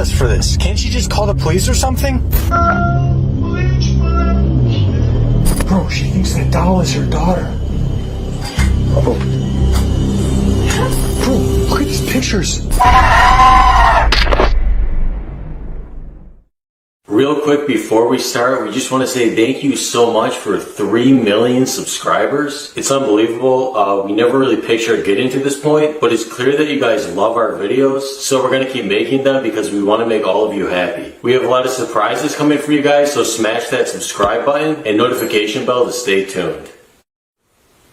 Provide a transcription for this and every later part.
us for this? Can't she just call the police or something? Bro, she thinks that doll is her daughter. Bro, look at these pictures. Real quick before we start, we just want to say thank you so much for 3 million subscribers. It's unbelievable. We never really pictured getting to this point, but it's clear that you guys love our videos, so we're going to keep making them because we want to make all of you happy. We have a lot of surprises coming for you guys, so smash that subscribe button and notification bell to stay tuned.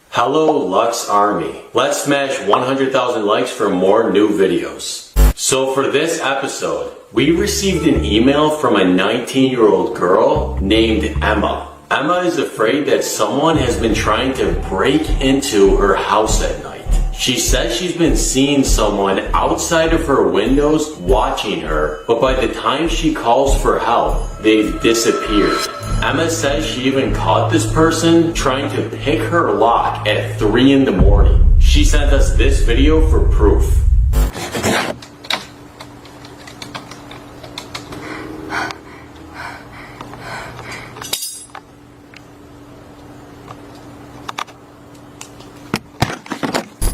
Hello Lux Army. Let's smash 100,000 likes for more new videos. So for this episode, we received an email from a 19-year-old girl named Emma. Emma is afraid that someone has been trying to break into her house at night. She says she's been seeing someone outside of her windows watching her, but by the time she calls for help, they've disappeared. Emma says she even caught this person trying to pick her lock at 3 in the morning. She sent us this video for proof.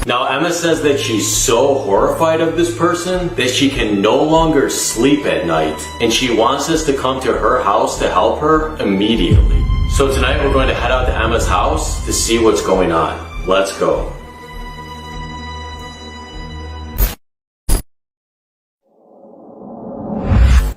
Now Emma says that she's so horrified of this person that she can no longer sleep at night, and she wants us to come to her house to help her immediately. So tonight we're going to head out to Emma's house to see what's going on. Let's go.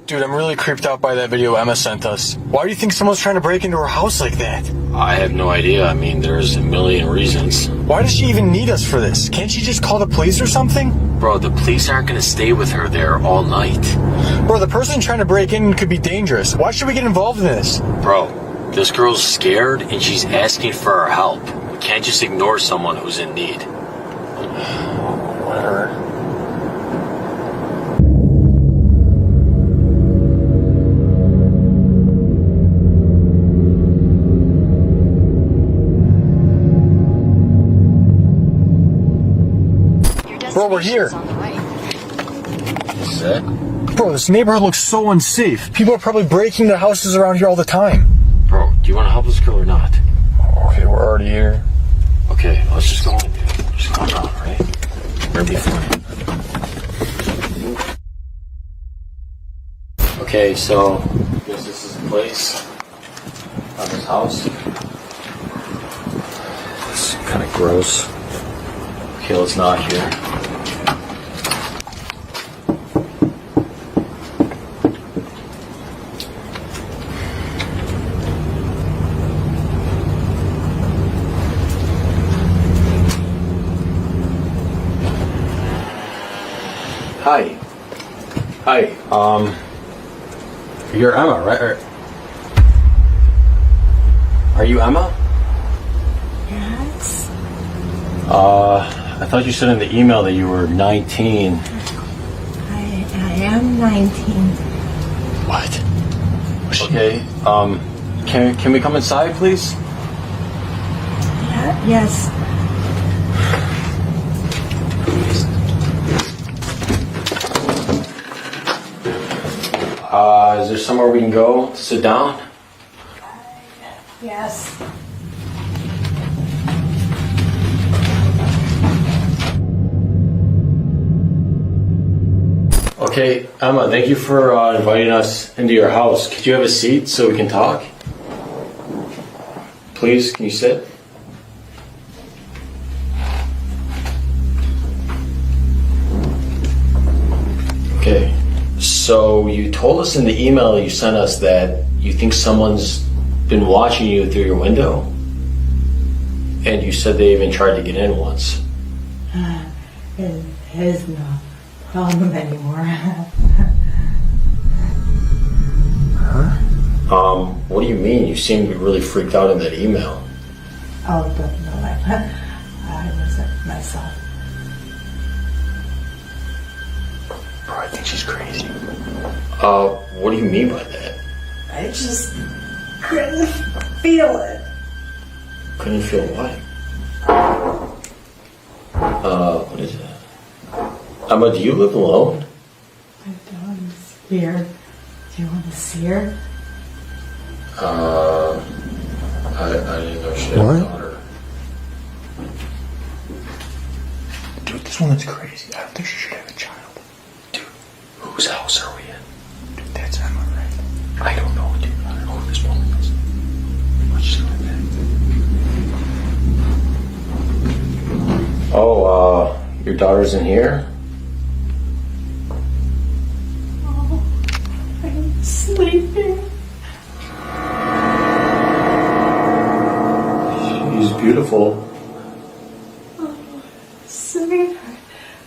Dude, I'm really creeped out by that video Emma sent us. Why do you think someone's trying to break into her house like that? I have no idea. I mean, there's a million reasons. Why does she even need us for this? Can't she just call the police or something? Bro, the police aren't going to stay with her there all night. Bro, the person trying to break in could be dangerous. Why should we get involved in this? Bro, this girl's scared and she's asking for our help. We can't just ignore someone who's in need. Whatever. Bro, we're here. Is that? Bro, this neighborhood looks so unsafe. People are probably breaking into houses around here all the time. Bro, do you want to help this girl or not? Okay, we're already here. Okay, let's just go in, dude. Just calm down, right? We're gonna be fine. Okay, so I guess this is the place. On this house. It's kind of gross. Okay, let's knock here. Hi. You're Emma, right? Are you Emma? Yes. I thought you said in the email that you were 19. I am 19. What? Okay, can we come inside, please? Yes. Is there somewhere we can go to sit down? Yes. Okay, Emma, thank you for inviting us into your house. Could you have a seat so we can talk? Please, can you sit? Okay, so you told us in the email you sent us that you think someone's been watching you through your window. And you said they even tried to get in once. It is no problem anymore. What do you mean? You seemed really freaked out in that email. Oh, don't know. I wasn't myself. Bro, I think she's crazy. What do you mean by that? I just couldn't feel it. Couldn't feel what? What is that? Emma, do you live alone? I don't. Here. Do you want to see her? I didn't know she had a daughter. Dude, this woman's crazy. I don't think she should have a child. Dude, whose house are we in? Dude, that's Emma, right? I don't know, dude. I don't know who this woman is. Let's just go back. Oh, your daughter's in here? Oh, I'm sleeping. She's beautiful. Oh, sweetheart,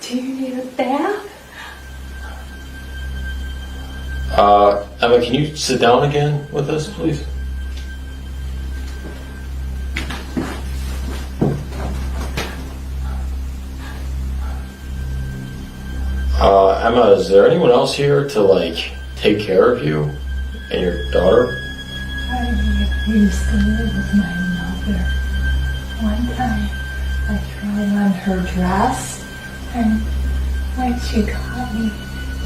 do you need a bath? Emma, can you sit down again with us, please? Emma, is there anyone else here to, like, take care of you and your daughter? I used to live with my mother. One time, I tried on her dress, and when she caught me,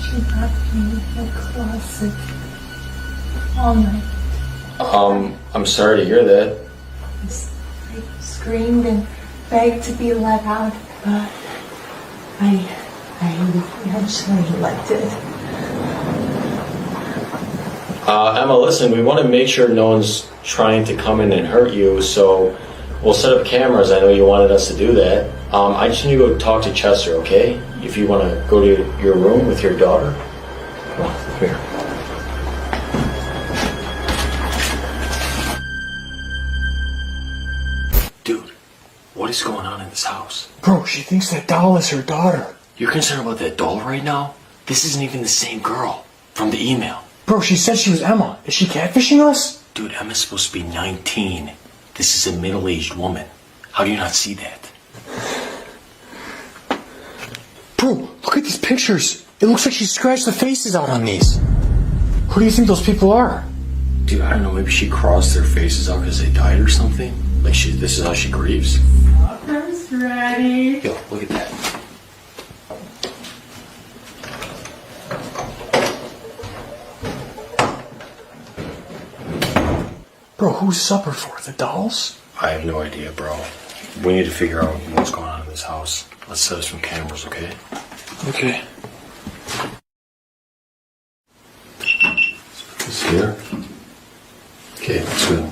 she locked me in the closet all night. I'm sorry to hear that. I screamed and begged to be let out, but I eventually let it. Emma, listen, we want to make sure no one's trying to come in and hurt you, so we'll set up cameras. I know you wanted us to do that. I just need to go talk to Chester, okay? If you want to go to your room with your daughter. Come on, come here. Dude, what is going on in this house? Bro, she thinks that doll is her daughter. You're concerned about that doll right now? This isn't even the same girl from the email. Bro, she said she was Emma. Is she catfishing us? Dude, Emma's supposed to be 19. This is a middle-aged woman. How do you not see that? Bro, look at these pictures. It looks like she scratched the faces out on these. Who do you think those people are? Dude, I don't know, maybe she crossed their faces out because they died or something? Like, this is how she grieves? Supper's ready. Yo, look at that. Bro, who's supper for? The dolls? I have no idea, bro. We need to figure out what's going on in this house. Let's set up some cameras, okay? Okay. Let's put this here. Okay, that's good.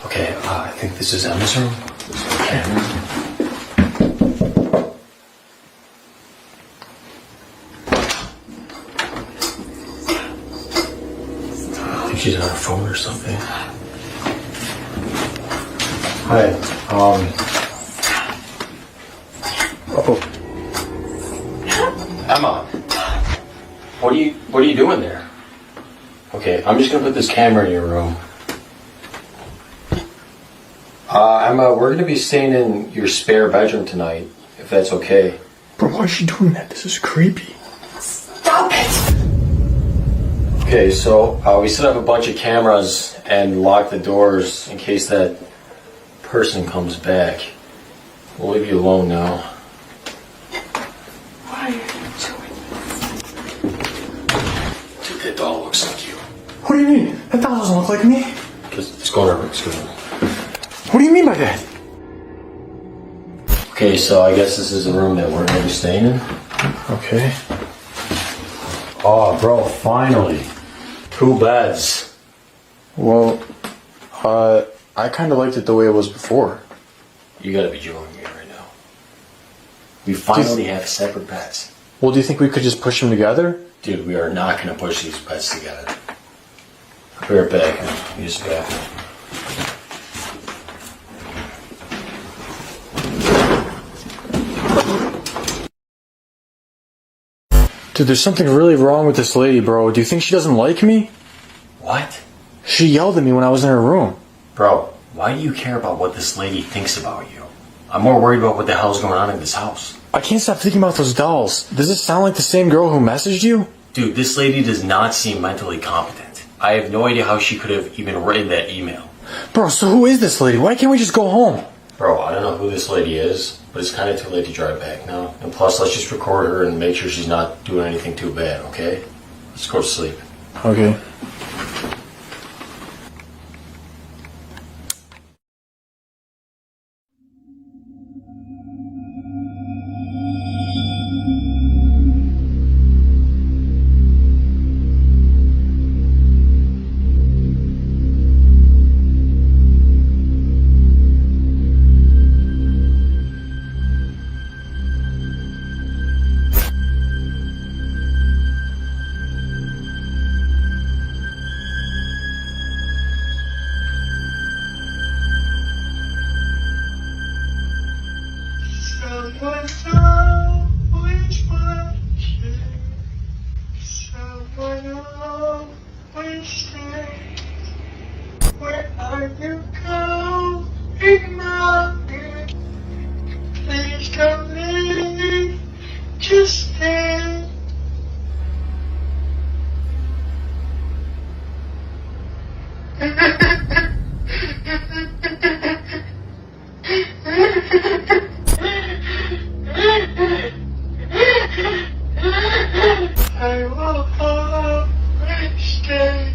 Okay, I think this is Emma's room. This is the camera. She's on her phone or something. Hi. Oh. Emma. What are you doing there? Okay, I'm just gonna put this camera in your room. Emma, we're gonna be staying in your spare bedroom tonight, if that's okay. Bro, why is she doing that? This is creepy. Stop it! Okay, so we set up a bunch of cameras and lock the doors in case that person comes back. We'll leave you alone now. Why are you doing this? Dude, that doll looks like you. What do you mean? That doll doesn't look like me. Let's go in our room. Let's go in our room. What do you mean by that? Okay, so I guess this is the room that we're going to be staying in. Okay. Oh, bro, finally. 2 beds. Well, I kind of liked it the way it was before. You gotta be joking me right now. We finally have separate beds. Well, do you think we could just push them together? Dude, we are not gonna push these beds together. I'll be right back. Use the bathroom. Dude, there's something really wrong with this lady, bro. Do you think she doesn't like me? What? She yelled at me when I was in her room. Bro, why do you care about what this lady thinks about you? I'm more worried about what the hell's going on in this house. I can't stop thinking about those dolls. Does this sound like the same girl who messaged you? Dude, this lady does not seem mentally competent. I have no idea how she could have even written that email. Bro, so who is this lady? Why can't we just go home? Bro, I don't know who this lady is, but it's kind of too late to drive back now. And plus, let's just record her and make sure she's not doing anything too bad, okay? Let's go to sleep. Okay. Where are you going, Mother? Please don't leave, just stay. I will always stay.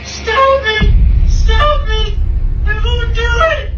Stop me! Stop me! I won't do it!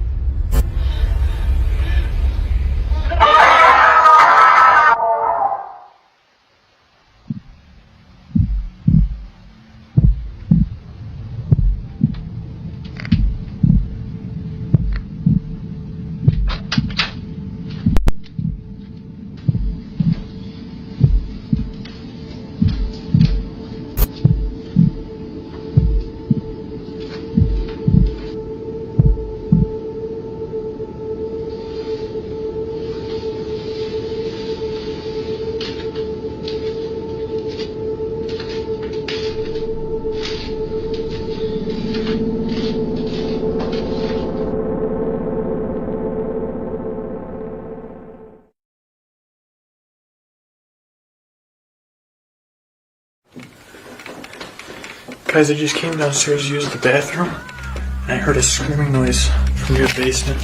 Guys, I just came downstairs to use the bathroom, and I heard a screaming noise from your basement.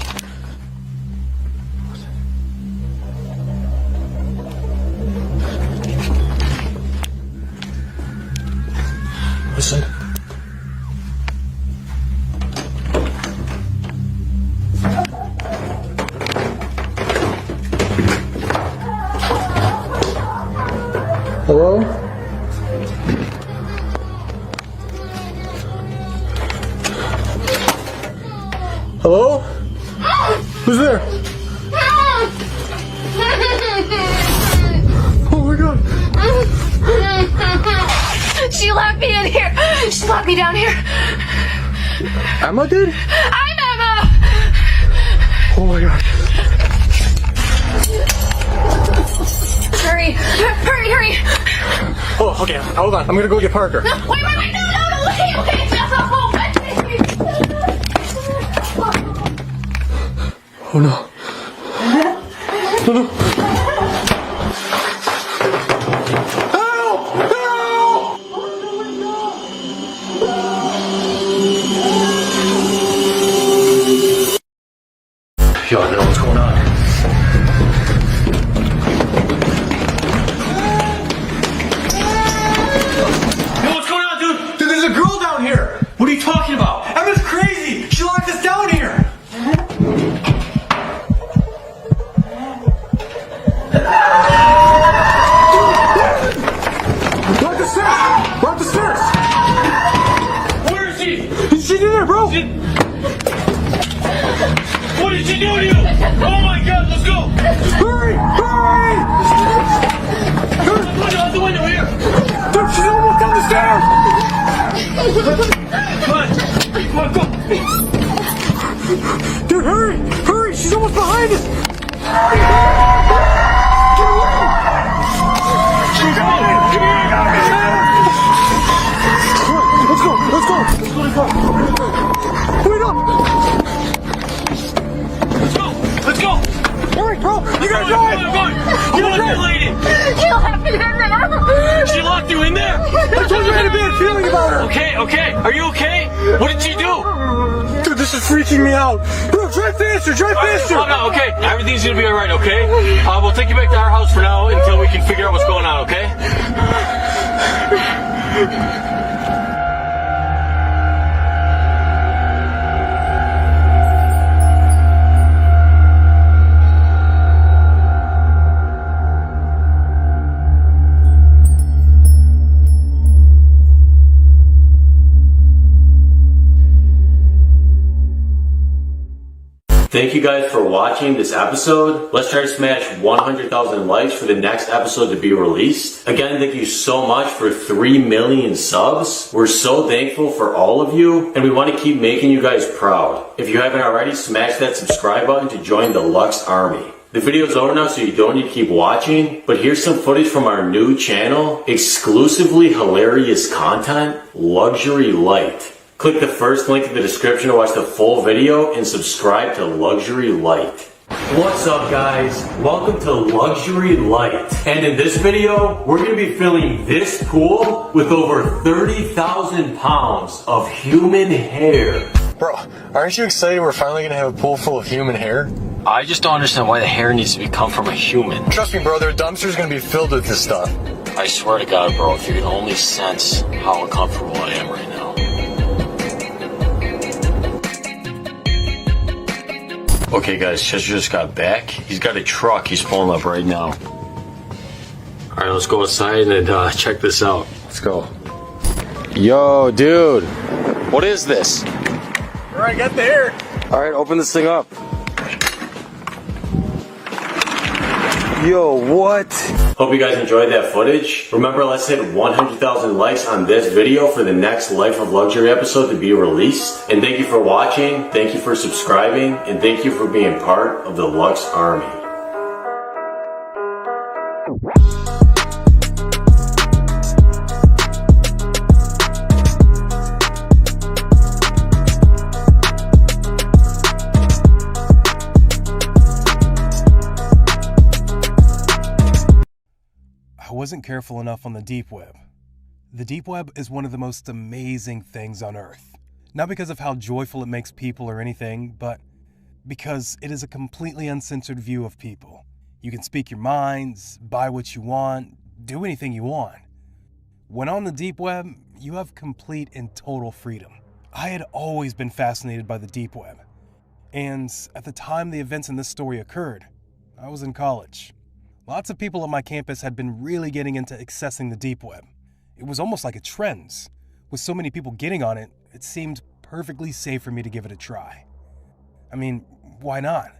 Listen. Hello? Hello? Who's there? Oh my god. She locked me in here. She locked me down here. Emma did? I'm Emma. Oh my god. Hurry. Hurry, hurry. Oh, okay, hold on. I'm gonna go get Parker. Wait, no, wait. Oh no. No, no. Help! Help! Yo, I don't know what's going on. Yo, what's going on, dude? Dude, there's a girl down here! What are you talking about? Emma's crazy! She locked us down here! We're up the stairs! Where is she? She's in there, bro! What did she do to you? Oh my god, let's go! Hurry! Hurry! Out the window here! Dude, she's almost down the stairs! Come on, go! Dude, hurry! Hurry! She's almost behind us! She's coming! Let's go! Let's go! Let's go! Wait up! Let's go! Hurry! about? Okay, are you okay? What did she do? Dude, this is freaking me out. Bro, drive faster, drive faster. Calm down, okay? Everything's gonna be alright, okay? We'll take you back to our house for now until we can figure out what's going on, okay? Thank you guys for watching this episode. Let's try to smash 100,000 likes for the next episode to be released. Again, thank you so much for 3 million subs. We're so thankful for all of you, and we want to keep making you guys proud. If you haven't already, smash that subscribe button to join the Lux Army. The video's over now, so you don't need to keep watching, but here's some footage from our new channel, exclusively hilarious content, Luxury Light. Click the first link in the description to watch the full video and subscribe to Luxury Light. What's up guys? Welcome to Luxury Light. And in this video, we're going to be filling this pool with over 30,000 pounds of human hair. Bro, aren't you excited we're finally gonna have a pool full of human hair? I just don't understand why the hair needs to come from a human. Trust me, bro, their dumpster's gonna be filled with this stuff. I swear to God, bro, if you could only sense how uncomfortable I am right now. Okay guys, Chester just got back. He's got a truck he's pulling up right now. Alright, let's go outside and check this out. Let's go. Yo, dude. What is this? Alright, get there. Alright, open this thing up. Yo, what? Hope you guys enjoyed that footage. Remember, let's hit 100,000 likes on this video for the next Life of Luxury episode to be released. And thank you for watching, thank you for subscribing, and thank you for being part of the Lux Army. I wasn't careful enough on the deep web. The deep web is one of the most amazing things on Earth. Not because of how joyful it makes people or anything, but because it is a completely uncensored view of people. You can speak your minds, buy what you want, do anything you want. When on the deep web, you have complete and total freedom. I had always been fascinated by the deep web. And at the time the events in this story occurred, I was in college. Lots of people on my campus had been really getting into accessing the deep web. It was almost like a trend. With so many people getting on it, it seemed perfectly safe for me to give it a try. I mean, why not?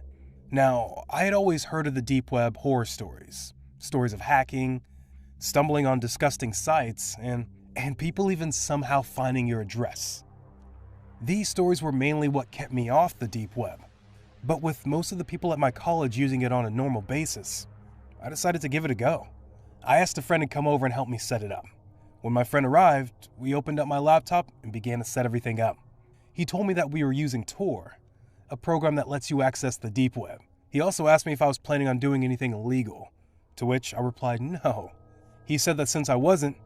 Now, I had always heard of the deep web horror stories of hacking, stumbling on disgusting sites, and people even somehow finding your address. These stories were mainly what kept me off the deep web. But with most of the people at my college using it on a normal basis, I decided to give it a go. I asked a friend to come over and help me set it up. When my friend arrived, we opened up my laptop and began to set everything up. He told me that we were using Tor, a program that lets you access the deep web. He also asked me if I was planning on doing anything illegal, to which I replied no. He said that since I wasn't,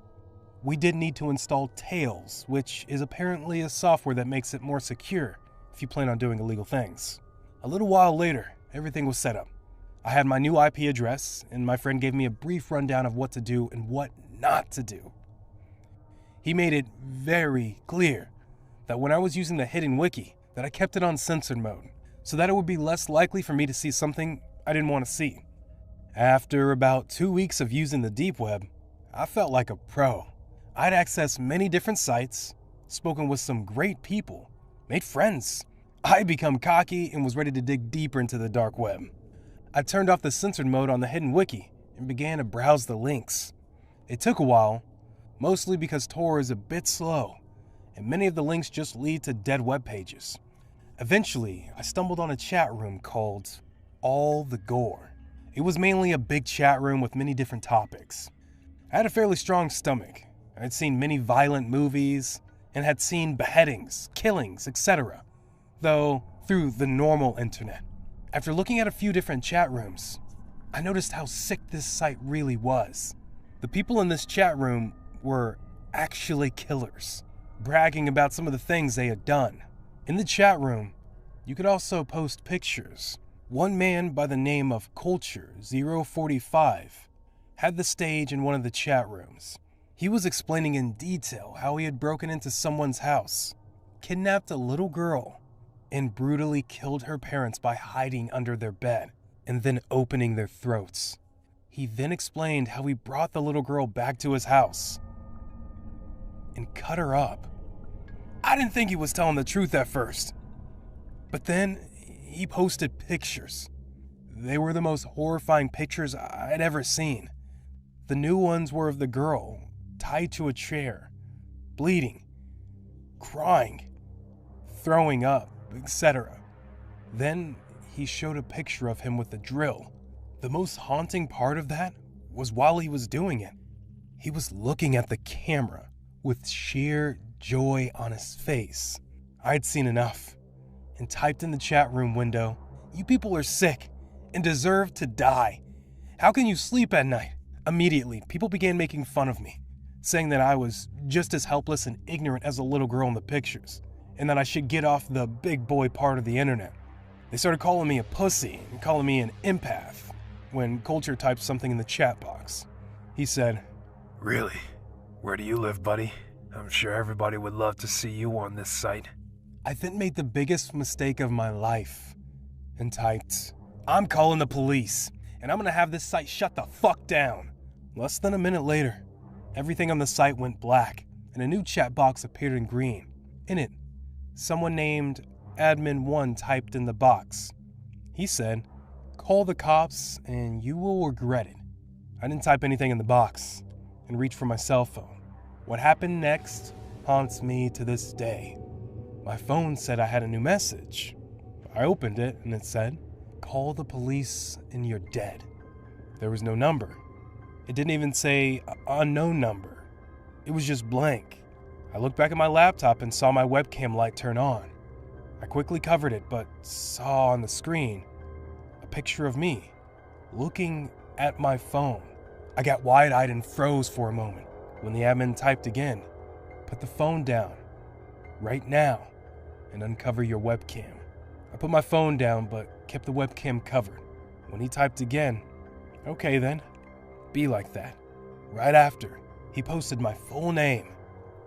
we did need to install Tails, which is apparently a software that makes it more secure if you plan on doing illegal things. A little while later, everything was set up. I had my new IP address, and my friend gave me a brief rundown of what to do and what not to do. He made it very clear that when I was using the hidden wiki, that I kept it on censored mode, so that it would be less likely for me to see something I didn't want to see. After about 2 weeks of using the deep web, I felt like a pro. I'd accessed many different sites, spoken with some great people, made friends. I'd become cocky and was ready to dig deeper into the dark web. I turned off the censored mode on the hidden wiki and began to browse the links. It took a while, mostly because Tor is a bit slow, and many of the links just lead to dead web pages. Eventually, I stumbled on a chat room called All the Gore. It was mainly a big chat room with many different topics. I had a fairly strong stomach. I had seen many violent movies and had seen beheadings, killings, etc., though through the normal internet. After looking at a few different chat rooms, I noticed how sick this site really was. The people in this chat room were actually killers, bragging about some of the things they had done. In the chat room, you could also post pictures. One man by the name of Culture045 had the stage in one of the chat rooms. He was explaining in detail how he had broken into someone's house, kidnapped a little girl, and brutally killed her parents by hiding under their bed and then opening their throats. He then explained how he brought the little girl back to his house and cut her up. I didn't think he was telling the truth at first, but then he posted pictures. They were the most horrifying pictures I'd ever seen. The new ones were of the girl tied to a chair, bleeding, crying, throwing up, etc. Then he showed a picture of him with a drill. The most haunting part of that was while he was doing it, he was looking at the camera with sheer joy on his face. I'd seen enough and typed in the chat room window, "You people are sick and deserve to die. How can you sleep at night?" Immediately, people began making fun of me, saying that I was just as helpless and ignorant as the little girl in the pictures, and that I should get off the big boy part of the internet. They started calling me a pussy and calling me an empath when Culture typed something in the chat box. He said, "Really? Where do you live, buddy? I'm sure everybody would love to see you on this site." I then made the biggest mistake of my life and typed, "I'm calling the police, and I'm gonna have this site shut the fuck down." Less than a minute later, everything on the site went black, and a new chat box appeared in green. In it, someone named Admin1 typed in the box. He said, "Call the cops and you will regret it." I didn't type anything in the box and reached for my cell phone. What happened next haunts me to this day. My phone said I had a new message. I opened it and it said, "Call the police and you're dead." There was no number. It didn't even say unknown number. It was just blank. I looked back at my laptop and saw my webcam light turn on. I quickly covered it, but saw on the screen a picture of me looking at my phone. I got wide-eyed and froze for a moment when the admin typed again, "Put the phone down right now and uncover your webcam." I put my phone down but kept the webcam covered. When he typed again, "Okay then, be like that." Right after, he posted my full name,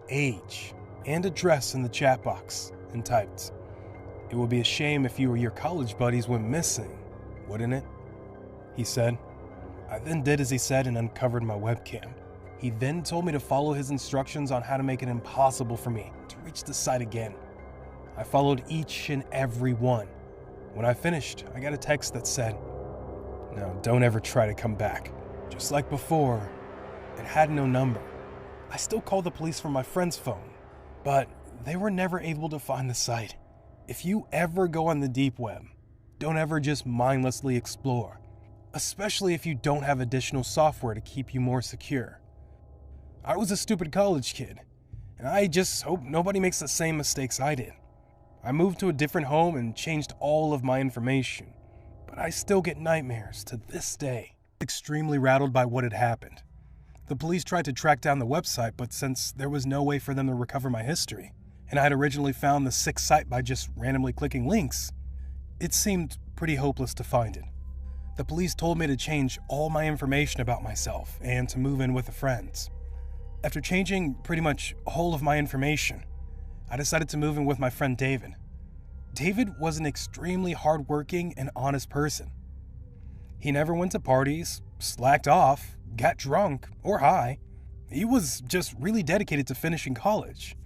age, and address in the chat box and typed, "It would be a shame if you or your college buddies went missing, wouldn't it?" He said. I then did as he said and uncovered my webcam. He then told me to follow his instructions on how to make it impossible for me to reach the site again. I followed each and every one. When I finished, I got a text that said, "Now don't ever try to come back." Just like before, it had no number. I still called the police from my friend's phone, but they were never able to find the site. If you ever go on the deep web, don't ever just mindlessly explore, especially if you don't have additional software to keep you more secure. I was a stupid college kid, and I just hope nobody makes the same mistakes I did. I moved to a different home and changed all of my information, but I still get nightmares to this day. Extremely rattled by what had happened. The police tried to track down the website, but since there was no way for them to recover my history, and I had originally found the sick site by just randomly clicking links, it seemed pretty hopeless to find it. The police told me to change all my information about myself and to move in with a friend. After changing pretty much all of my information, I decided to move in with my friend David. David was an extremely hardworking and honest person. He never went to parties, slacked off, got drunk, or high. He was just really dedicated to finishing college.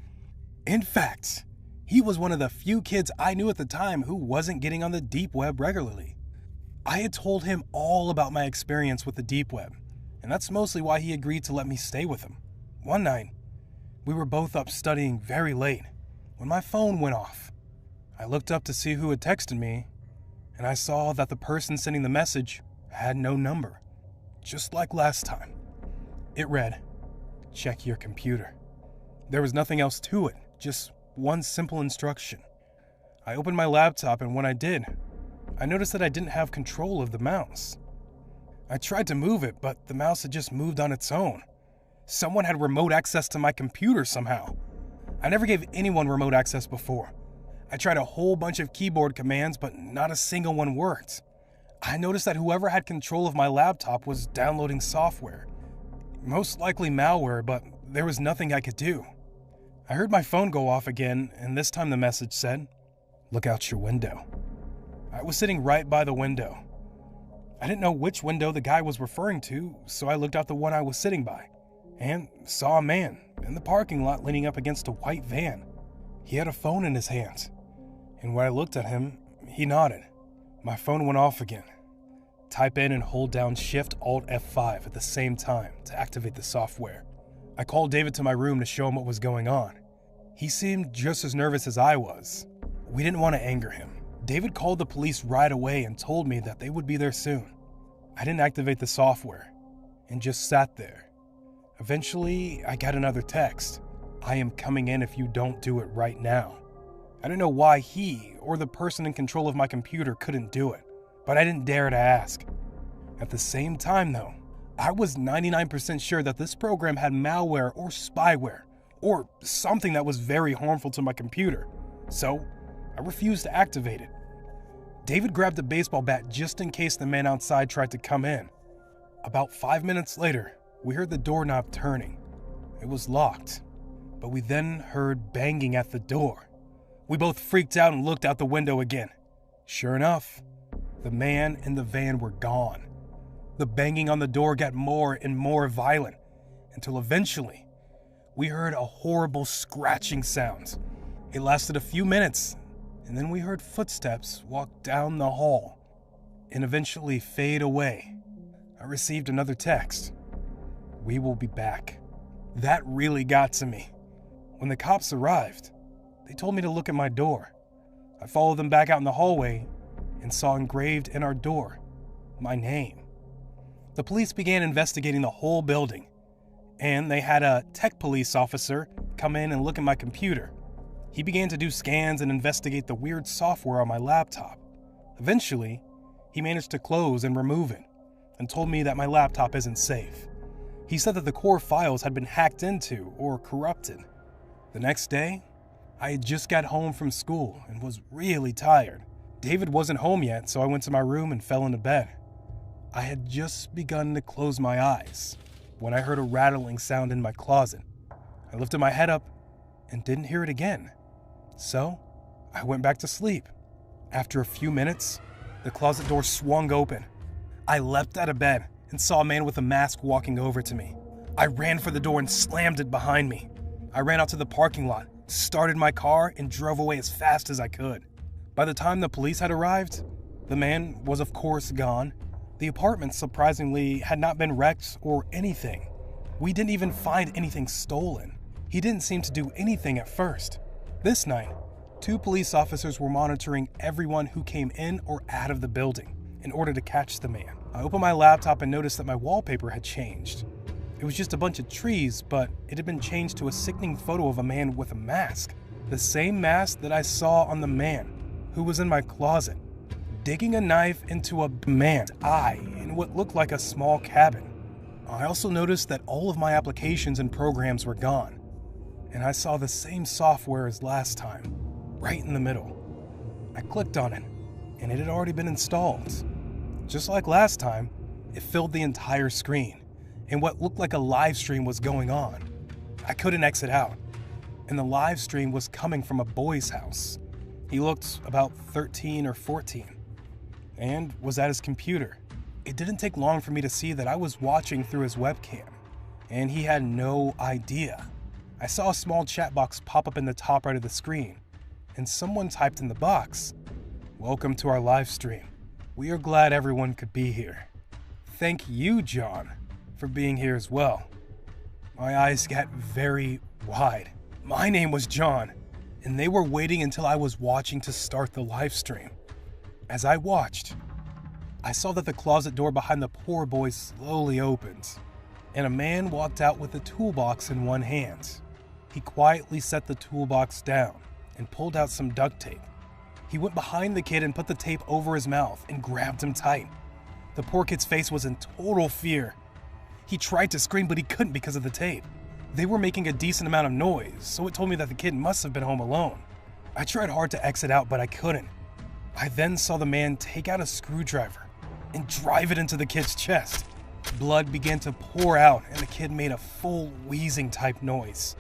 In fact, he was one of the few kids I knew at the time who wasn't getting on the deep web regularly. I had told him all about my experience with the deep web, and that's mostly why he agreed to let me stay with him. One night, we were both up studying very late when my phone went off. I looked up to see who had texted me, and I saw that the person sending the message had no number, just like last time. It read, "Check your computer." There was nothing else to it, just one simple instruction. I opened my laptop, and when I did, I noticed that I didn't have control of the mouse. I tried to move it, but the mouse had just moved on its own. Someone had remote access to my computer somehow. I never gave anyone remote access before. I tried a whole bunch of keyboard commands, but not a single one worked. I noticed that whoever had control of my laptop was downloading software. Most likely malware, but there was nothing I could do. I heard my phone go off again, and this time the message said, "Look out your window." I was sitting right by the window. I didn't know which window the guy was referring to, so I looked out the one I was sitting by and saw a man in the parking lot leaning up against a white van. He had a phone in his hands, and when I looked at him, he nodded. My phone went off again. Type in and hold down Shift-Alt F5 at the same time to activate the software. I called David to my room to show him what was going on. He seemed just as nervous as I was. We didn't want to anger him. David called the police right away and told me that they would be there soon. I didn't activate the software and just sat there. Eventually, I got another text. "I am coming in if you don't do it right now." I didn't know why he or the person in control of my computer couldn't do it, but I didn't dare to ask. At the same time though, I was 99% sure that this program had malware or spyware, or something that was very harmful to my computer, so I refused to activate it. David grabbed a baseball bat just in case the man outside tried to come in. About 5 minutes later, we heard the doorknob turning. It was locked, but we then heard banging at the door. We both freaked out and looked out the window again. Sure enough, the man and the van were gone. The banging on the door got more and more violent, until eventually, we heard a horrible scratching sound. It lasted a few minutes, and then we heard footsteps walk down the hall, and eventually fade away. I received another text. "We will be back." That really got to me. When the cops arrived, they told me to look at my door. I followed them back out in the hallway and saw engraved in our door my name. The police began investigating the whole building, and they had a tech police officer come in and look at my computer. He began to do scans and investigate the weird software on my laptop. Eventually, he managed to close and remove it, and told me that my laptop isn't safe. He said that the core files had been hacked into or corrupted. The next day, I had just got home from school and was really tired. David wasn't home yet, so I went to my room and fell into bed. I had just begun to close my eyes when I heard a rattling sound in my closet. I lifted my head up and didn't hear it again. So, I went back to sleep. After a few minutes, the closet door swung open. I leapt out of bed and saw a man with a mask walking over to me. I ran for the door and slammed it behind me. I ran out to the parking lot, started my car, and drove away as fast as I could. By the time the police had arrived, the man was of course gone. The apartment, surprisingly, had not been wrecked or anything. We didn't even find anything stolen. He didn't seem to do anything at first. This night, 2 police officers were monitoring everyone who came in or out of the building in order to catch the man. I opened my laptop and noticed that my wallpaper had changed. It was just a bunch of trees, but it had been changed to a sickening photo of a man with a mask. The same mask that I saw on the man who was in my closet, digging a knife into a man's eye in what looked like a small cabin. I also noticed that all of my applications and programs were gone, and I saw the same software as last time, right in the middle. I clicked on it, and it had already been installed. Just like last time, it filled the entire screen, and what looked like a live stream was going on. I couldn't exit out, and the live stream was coming from a boy's house. He looked about 13 or 14, and was at his computer. It didn't take long for me to see that I was watching through his webcam, and he had no idea. I saw a small chat box pop up in the top right of the screen, and someone typed in the box, "Welcome to our live stream. We are glad everyone could be here. Thank you, John, for being here as well." My eyes got very wide. My name was John, and they were waiting until I was watching to start the live stream. As I watched, I saw that the closet door behind the poor boy slowly opened, and a man walked out with a toolbox in one hand. He quietly set the toolbox down and pulled out some duct tape. He went behind the kid and put the tape over his mouth and grabbed him tight. The poor kid's face was in total fear. He tried to scream, but he couldn't because of the tape. They were making a decent amount of noise, so it told me that the kid must have been home alone. I tried hard to exit out, but I couldn't. I then saw the man take out a screwdriver and drive it into the kid's chest. Blood began to pour out, and the kid made a full wheezing type noise.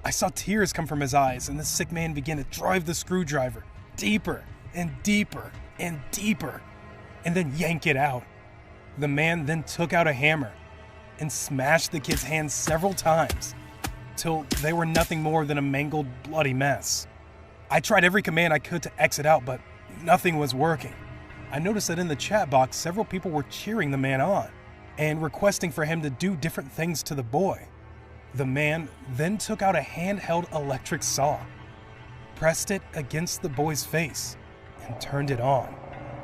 I saw tears come from his eyes, and the sick man began to drive the screwdriver deeper and deeper and deeper, and then yank it out. The man then took out a hammer and smashed the kid's hands several times till they were nothing more than a mangled, bloody mess. I tried every command I could to exit out, but nothing was working. I noticed that in the chat box, several people were cheering the man on and requesting for him to do different things to the boy. The man then took out a handheld electric saw, pressed it against the boy's face, and turned it on.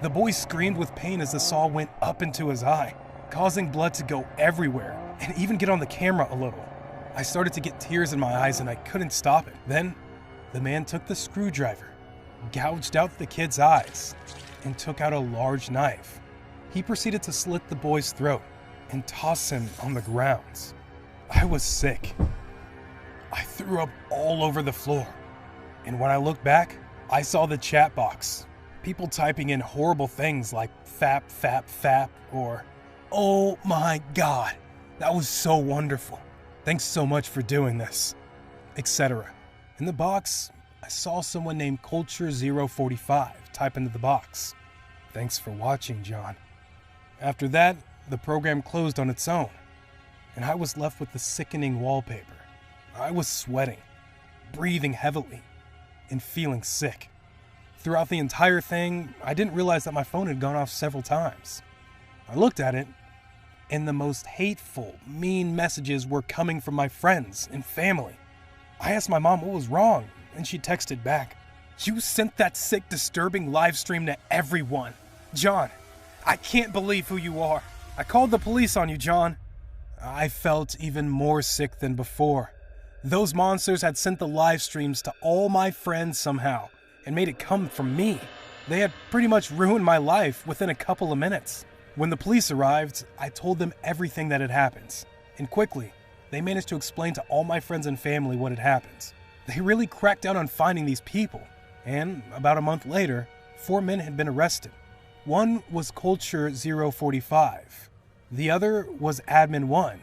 The boy screamed with pain as the saw went up into his eye, causing blood to go everywhere and even get on the camera a little. I started to get tears in my eyes and I couldn't stop it. Then, the man took the screwdriver, gouged out the kid's eyes, and took out a large knife. He proceeded to slit the boy's throat and toss him on the ground. I was sick. I threw up all over the floor. And when I looked back, I saw the chat box. People typing in horrible things like "fap, fap, fap," or "Oh my God, that was so wonderful. Thanks so much for doing this," etc. In the box, I saw someone named Culture045 type into the box, "Thanks for watching, John." After that, the program closed on its own, and I was left with the sickening wallpaper. I was sweating, breathing heavily, and feeling sick. Throughout the entire thing, I didn't realize that my phone had gone off several times. I looked at it, and the most hateful, mean messages were coming from my friends and family. I asked my mom what was wrong, and she texted back, "You sent that sick, disturbing live stream to everyone. John, I can't believe who you are. I called the police on you, John." I felt even more sick than before. Those monsters had sent the live streams to all my friends somehow and made it come from me. They had pretty much ruined my life within a couple of minutes. When the police arrived, I told them everything that had happened, and quickly, they managed to explain to all my friends and family what had happened. They really cracked down on finding these people, and about a month later, 4 men had been arrested. One was Culture045, the other was Admin1,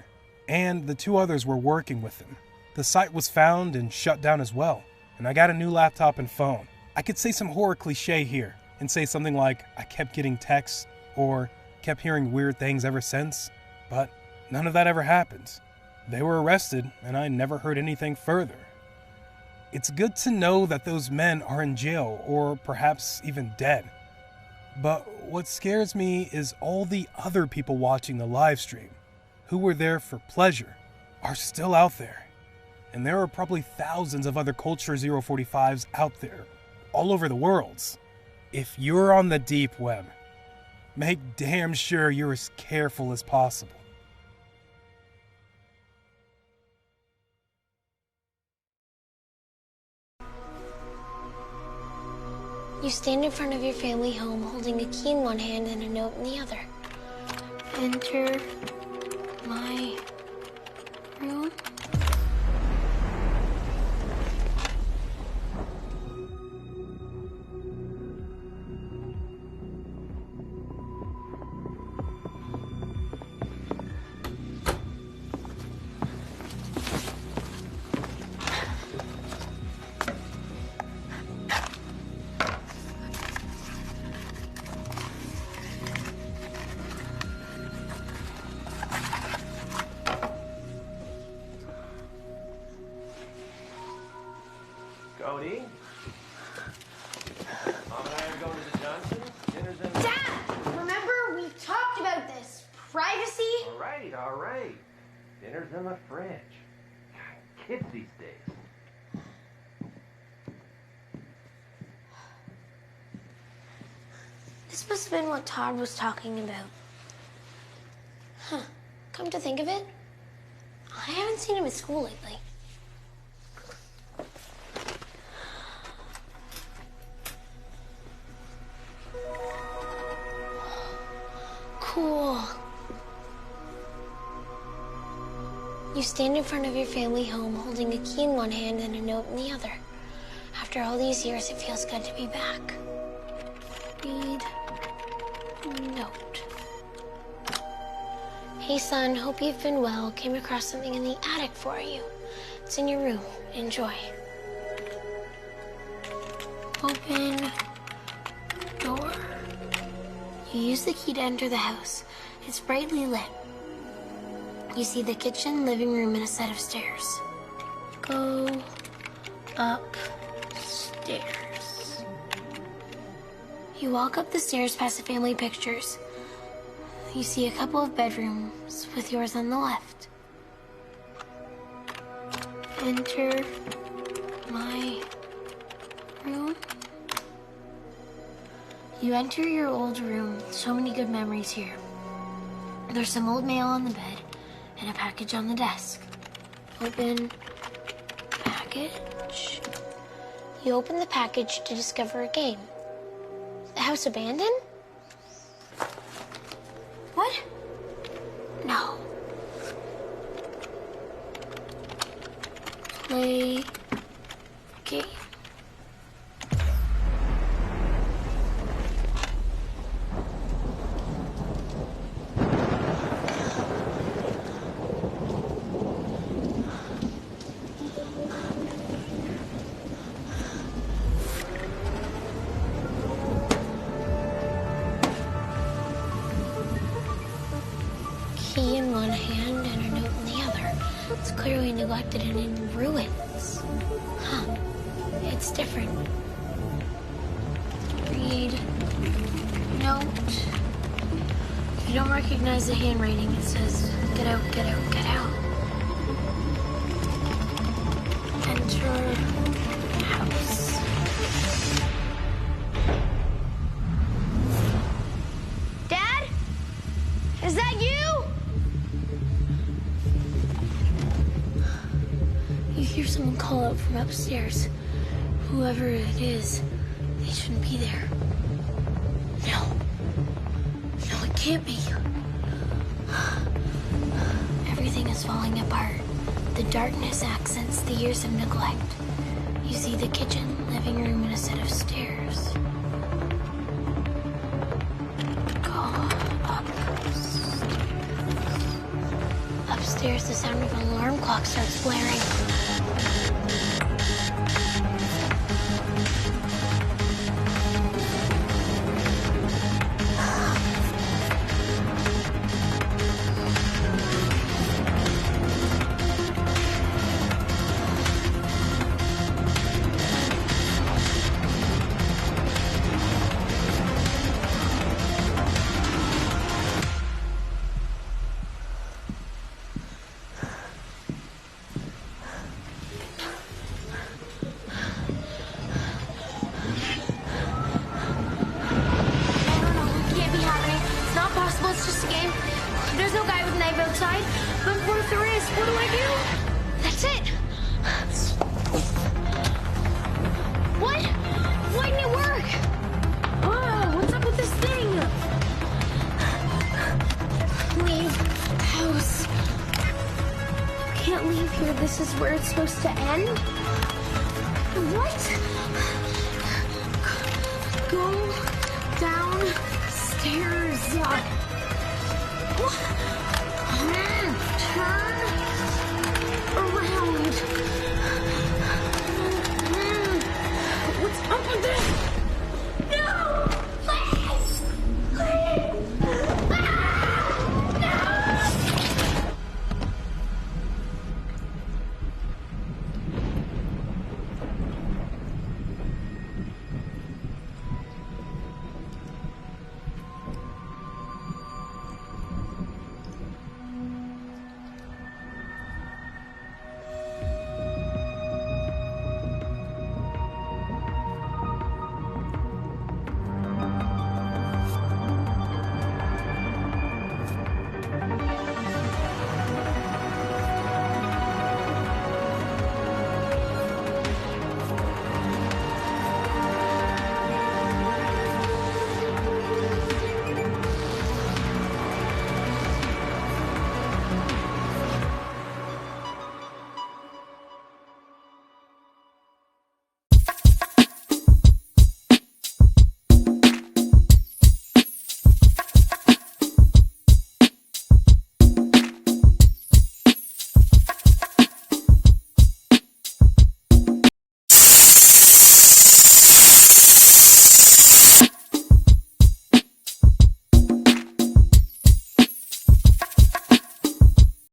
and the 2 others were working with them. The site was found and shut down as well, and I got a new laptop and phone. I could say some horror cliche here and say something like I kept getting texts or kept hearing weird things ever since, but none of that ever happened. They were arrested and I never heard anything further. It's good to know that those men are in jail or perhaps even dead. But what scares me is all the other people watching the live stream who were there for pleasure are still out there. And there are probably thousands of other Culture045s out there, all over the world. If you're on the deep web, make damn sure you're as careful as possible. You stand in front of your family home holding a key in one hand and a note in the other. Enter my room. Cody? Mom and I are going to the Johnsons. Dinner's in. Dad! Remember, we talked about this. Privacy? All right. Dinner's in the fridge. God, kids these days. This must have been what Todd was talking about. Huh. Come to think of it, I haven't seen him at school lately. Cool. You stand in front of your family home holding a key in one hand and a note in the other. After all these years, it feels good to be back. Read note. Hey son, hope you've been well. Came across something in the attic for you. It's in your room. Enjoy. Open door. You use the key to enter the house. It's brightly lit. You see the kitchen, living room, and a set of stairs. Go upstairs. You walk up the stairs past the family pictures. You see a couple of bedrooms with yours on the left. Enter my room. You enter your old room. So many good memories here. There's some old mail on the bed and a package on the desk. Open package. You open the package to discover a game. The house abandoned? What? No. Play game. Key in one hand and a note in the other. It's clearly neglected and in ruins. Huh. It's different. Read note. If you don't recognize the handwriting, it says, get out, get out, get out. Enter house. Dad? Is that you? You hear someone call out from upstairs. Whoever it is, they shouldn't be there. No. No, it can't be. Everything is falling apart. The darkness accents the years of neglect. You see the kitchen, living room, and a set of stairs. Go upstairs. Upstairs, the sound of an alarm clock starts blaring. It's just a game. There's no guy with a knife outside. But what if there is? What do I do? That's it. What? Why didn't it work? Oh, what's up with this thing? Leave house. Can't leave here. This is where it's supposed to end. What? Go downstairs. Turn